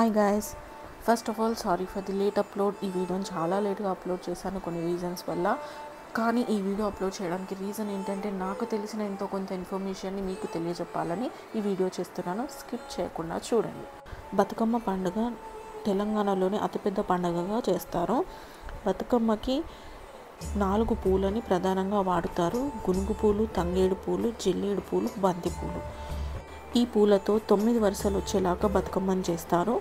Hi guys, first of all sorry for the late upload. ఈ వీడియోని చాలా లేట్గా అప్లోడ్ చేశాను కొన్ని రీజన్స్ వల్ల. కానీ ఈ వీడియో అప్లోడ్ చేయడానికి రీజన్ ఏంటంటే నాకు తెలిసిన ఎంతో కొంత ఇన్ఫర్మేషన్ని మీకు తెలియజెప్పాలని ఈ వీడియో చేస్తున్నాను. స్కిప్ చేయకుండా చూడండి. బతుకమ్మ పండుగ తెలంగాణలోని అతిపెద్ద పండుగగా చేస్తారు. బతుకమ్మకి 4 పూలని ప్రధానంగా వాడుతారు. గునుగు పూలు, తంగేడు పూలు, జిల్లేడు పూలు, బంతి పూలు. ఈ పూలతో 9 వరుసలు వచ్చేలాగా బతుకమ్మని చేస్తారు.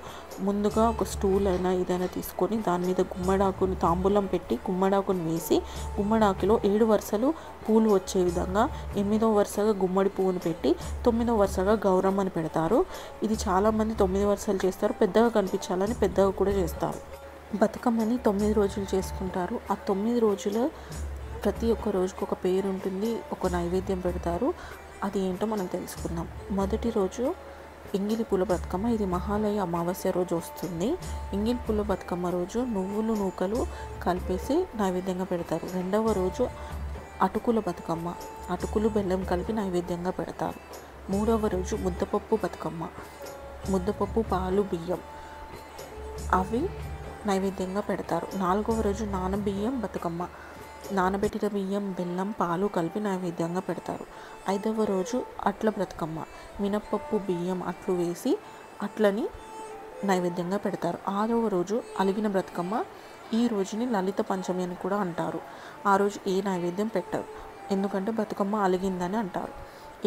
ముందుగా ఒక స్టూల్ అయినా ఏదైనా తీసుకొని దాని మీద గుమ్మడాకుని తాంబూలం పెట్టి గుమ్మడాకుని వేసి గుమ్మడాకులో 7 వరుసలు పూలు వచ్చే విధంగా 8వ వరుసగా గుమ్మడి పువ్వును పెట్టి 9వ వరుసగా గౌరమ్మని పెడతారు. ఇది చాలామంది 9 వరుసలు చేస్తారు. పెద్దగా కనిపించాలని పెద్దగా కూడా చేస్తారు. బతుకమ్మని 9 రోజులు చేసుకుంటారు. ఆ 9 రోజులు ప్రతి ఒక్క రోజుకు ఒక పేరు ఉంటుంది, ఒక నైవేద్యం పెడతారు. అది ఏంటో మనం తెలుసుకుందాం. మొదటి రోజు ఎంగిలి పూల బతుకమ్మ. ఇది మహాలయ అమావాస్య రోజు వస్తుంది. ఎంగిలి పూల బతుకమ్మ రోజు నువ్వులు నూకలు కలిపేసి నైవేద్యంగా పెడతారు. రెండవ రోజు అటుకుల బతుకమ్మ. అటుకులు బెల్లం కలిపి నైవేద్యంగా పెడతారు. మూడవ రోజు ముద్దపప్పు బతుకమ్మ. ముద్దపప్పు, పాలు, బియ్యం అవి నైవేద్యంగా పెడతారు. 4వ రోజు నానబియ్యం బతుకమ్మ. నానబెట్టిన బియ్యం, బెల్లం, పాలు కలిపి నైవేద్యంగా పెడతారు. 5వ రోజు అట్ల బ్రతుకమ్మ. మినప్పప్పు, బియ్యం, అట్లు వేసి అట్లని నైవేద్యంగా పెడతారు. 6వ రోజు అలిగిన బ్రతుకమ్మ. ఈ రోజుని లలిత పంచమి అని కూడా అంటారు. ఆ రోజు ఏ నైవేద్యం పెట్టరు, ఎందుకంటే బతుకమ్మ అలిగిందని అంటారు.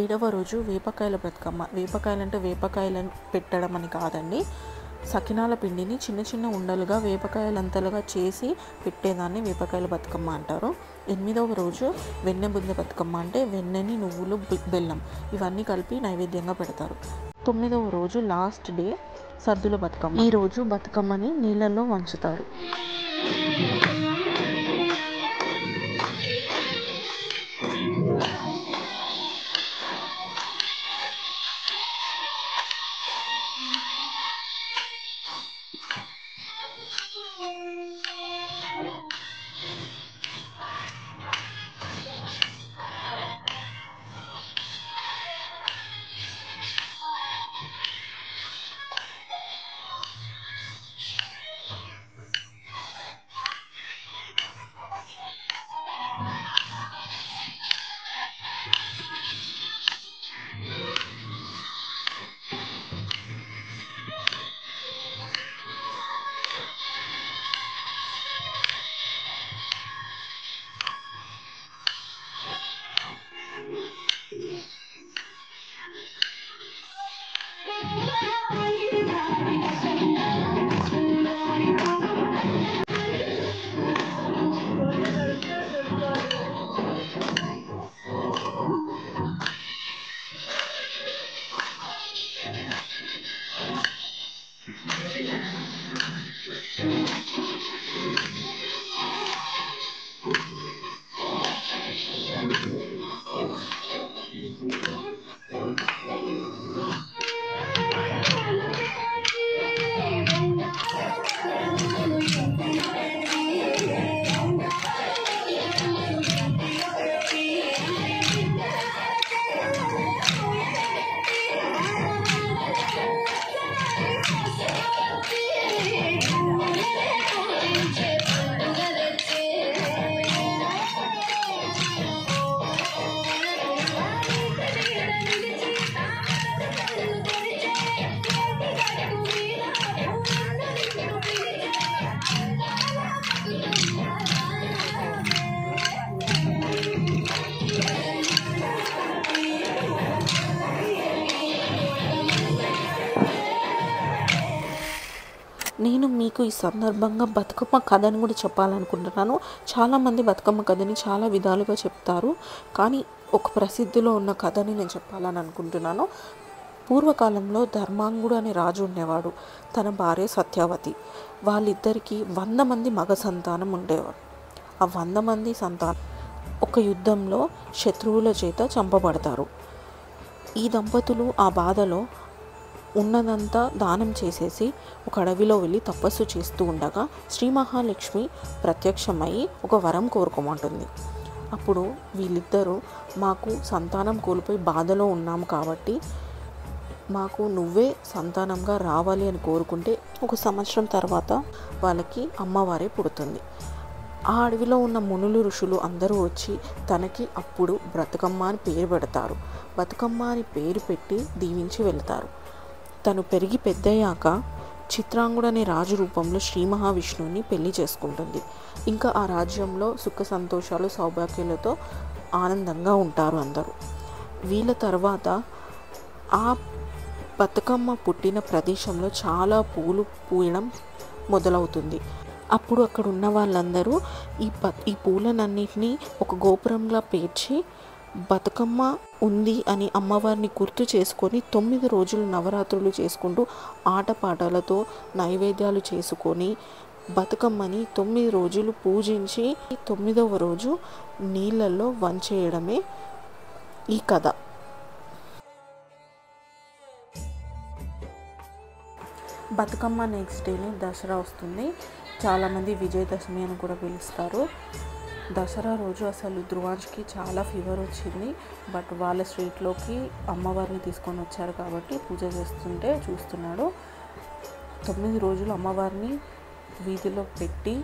7వ రోజు వేపకాయల బ్రతుకమ్మ. వేపకాయలంటే వేపకాయలను పెట్టడం అని కాదండి, సకినాల పిండిని చిన్న చిన్న ఉండలుగా వేపకాయలంతలుగా చేసి పెట్టేదాన్ని వేపకాయల బతుకమ్మ అంటారు. 8వ రోజు వెన్నె బుందె బతుకమ్మ. అంటే వెన్నెని, నువ్వులు, బెల్లం ఇవన్నీ కలిపి నైవేద్యంగా పెడతారు. 9వ రోజు లాస్ట్ డే సద్దుల బతుకమ్మ. ఈ రోజు బతుకమ్మని నీళ్ళల్లో వంచుతారు. నేను మీకు ఈ సందర్భంగా బతుకమ్మ కథని కూడా చెప్పాలనుకుంటున్నాను. చాలామంది బతుకమ్మ కథని చాలా విధాలుగా చెప్తారు, కానీ ఒక ప్రసిద్ధిలో ఉన్న కథని నేను చెప్పాలని అనుకుంటున్నాను. పూర్వకాలంలో ధర్మాంగుడు అనే రాజు ఉండేవాడు. తన భార్య సత్యవతి. వాళ్ళిద్దరికీ 100 మంది మగ సంతానం ఉండేవారు. ఆ 100 మంది సంతానం ఒక యుద్ధంలో శత్రువుల చేత చంపబడతారు. ఈ దంపతులు ఆ బాధలో ఉన్నదంతా దానం చేసేసి ఒక అడవిలో వెళ్ళి తపస్సు చేస్తూ ఉండగా శ్రీ మహాలక్ష్మి ప్రత్యక్షమయ్యి ఒక వరం కోరుకోమంటుంది. అప్పుడు వీళ్ళిద్దరూ మాకు సంతానం కోల్పోయి బాధలో ఉన్నాము కాబట్టి మాకు నువ్వే సంతానంగా రావాలి అని కోరుకుంటే 1 సంవత్సరం తర్వాత వాళ్ళకి అమ్మవారే పుడుతుంది. ఆ అడవిలో ఉన్న మునులు ఋషులు అందరూ వచ్చి తనకి అప్పుడు బ్రతుకమ్మ అని పేరు పెడతారు. బతుకమ్మ అని పేరు పెట్టి దీవించి వెళ్తారు. తను పెరిగి పెద్దయ్యాక చిత్రాంగుడు అనే రాజు రూపంలో శ్రీ మహావిష్ణువుని పెళ్లి చేసుకుంటుంది. ఇంకా ఆ రాజ్యంలో సుఖ సంతోషాలు సౌభాగ్యాలతో ఆనందంగా ఉంటారు అందరూ. వీళ్ళ తర్వాత ఆ బతుకమ్మ పుట్టిన ప్రదేశంలో చాలా పూలు పూయడం మొదలవుతుంది. అప్పుడు అక్కడ ఉన్న వాళ్ళందరూ ఈ పూలనన్నిటినీ ఒక గోపురంలా పేర్చి బతుకమ్మ ఉంది అని అమ్మవారిని గుర్తు చేసుకొని 9 రోజులు నవరాత్రులు చేసుకుంటూ ఆటపాటలతో నైవేద్యాలు చేసుకొని బతుకమ్మని 9 రోజులు పూజించి 9వ రోజు నీళ్ళల్లో వంచేయడమే ఈ కథ. బతుకమ్మ నెక్స్ట్ డేనే దసరా వస్తుంది. చాలామంది విజయదశమి అని కూడా పిలుస్తారు. దసరా రోజు అసలు ధ్రువాంష్కి చాలా ఫీవర్ వచ్చింది. బట్ వాళ్ళ స్ట్రీట్లోకి అమ్మవారిని తీసుకొని వచ్చారు కాబట్టి పూజ చేస్తుంటే చూస్తున్నాడు. 9 రోజులు అమ్మవారిని వీధిలో పెట్టి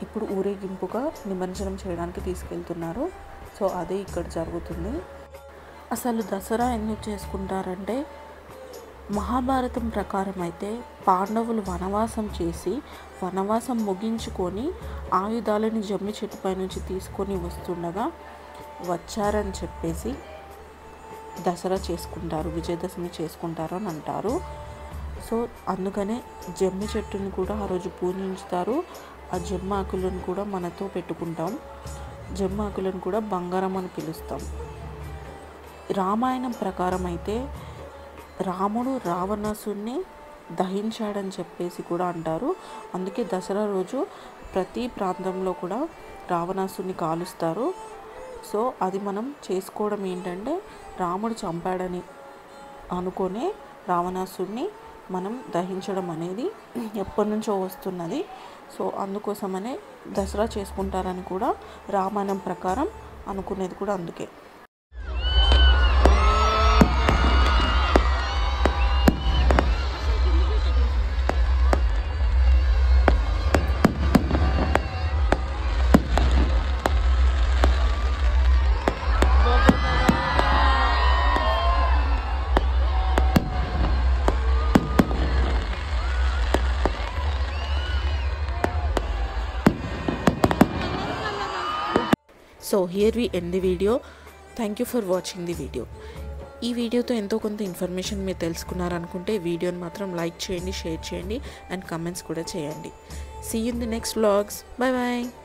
ఇప్పుడు ఊరేగింపుగా నిమజ్జనం చేయడానికి తీసుకెళ్తున్నారు. సో అదే ఇక్కడ జరుగుతుంది. అసలు దసరా ఎందుకు చేసుకుంటారంటే మహాభారతం ప్రకారం అయితే పాండవులు వనవాసం చేసి వనవాసం ముగించుకొని ఆయుధాలని జమ్మి చెట్టుపై నుంచి తీసుకొని వస్తుండగా వచ్చారని చెప్పేసి దసరా చేసుకుంటారు, విజయదశమి చేసుకుంటారు అని అంటారు. సో అందుకనే జమ్మి చెట్టుని కూడా ఆ రోజు పూజించుతారు. ఆ జమ్మాకులను కూడా మనతో పెట్టుకుంటాం. జమ్మాకులను కూడా బంగారం అని పిలుస్తాం. రామాయణం ప్రకారం అయితే రాముడు రావణాసుని దహించాడని చెప్పేసి కూడా అంటారు. అందుకే దసరా రోజు ప్రతి ప్రాంతంలో కూడా రావణాసుని కాలుస్తారు. సో అది మనం చేసుకోవడం ఏంటంటే రాముడు చంపాడని అనుకునే రావణాసుని మనం దహించడం అనేది ఎప్పటి నుంచో వస్తున్నది. సో అందుకోసమనే దసరా చేసుకుంటారని కూడా రామాయణం ప్రకారం అనుకునేది కూడా అందుకే. So here we end the video. Thank you for watching the video. ఈ వీడియోతో ఎంతో కొంత ఇన్ఫర్మేషన్ మీరు తెలుసుకున్నారనుకుంటే వీడియోని మాత్రం లైక్ చేయండి, షేర్ చేయండి అండ్ కమెంట్స్ కూడా చేయండి. See you in the next vlogs. Bye bye.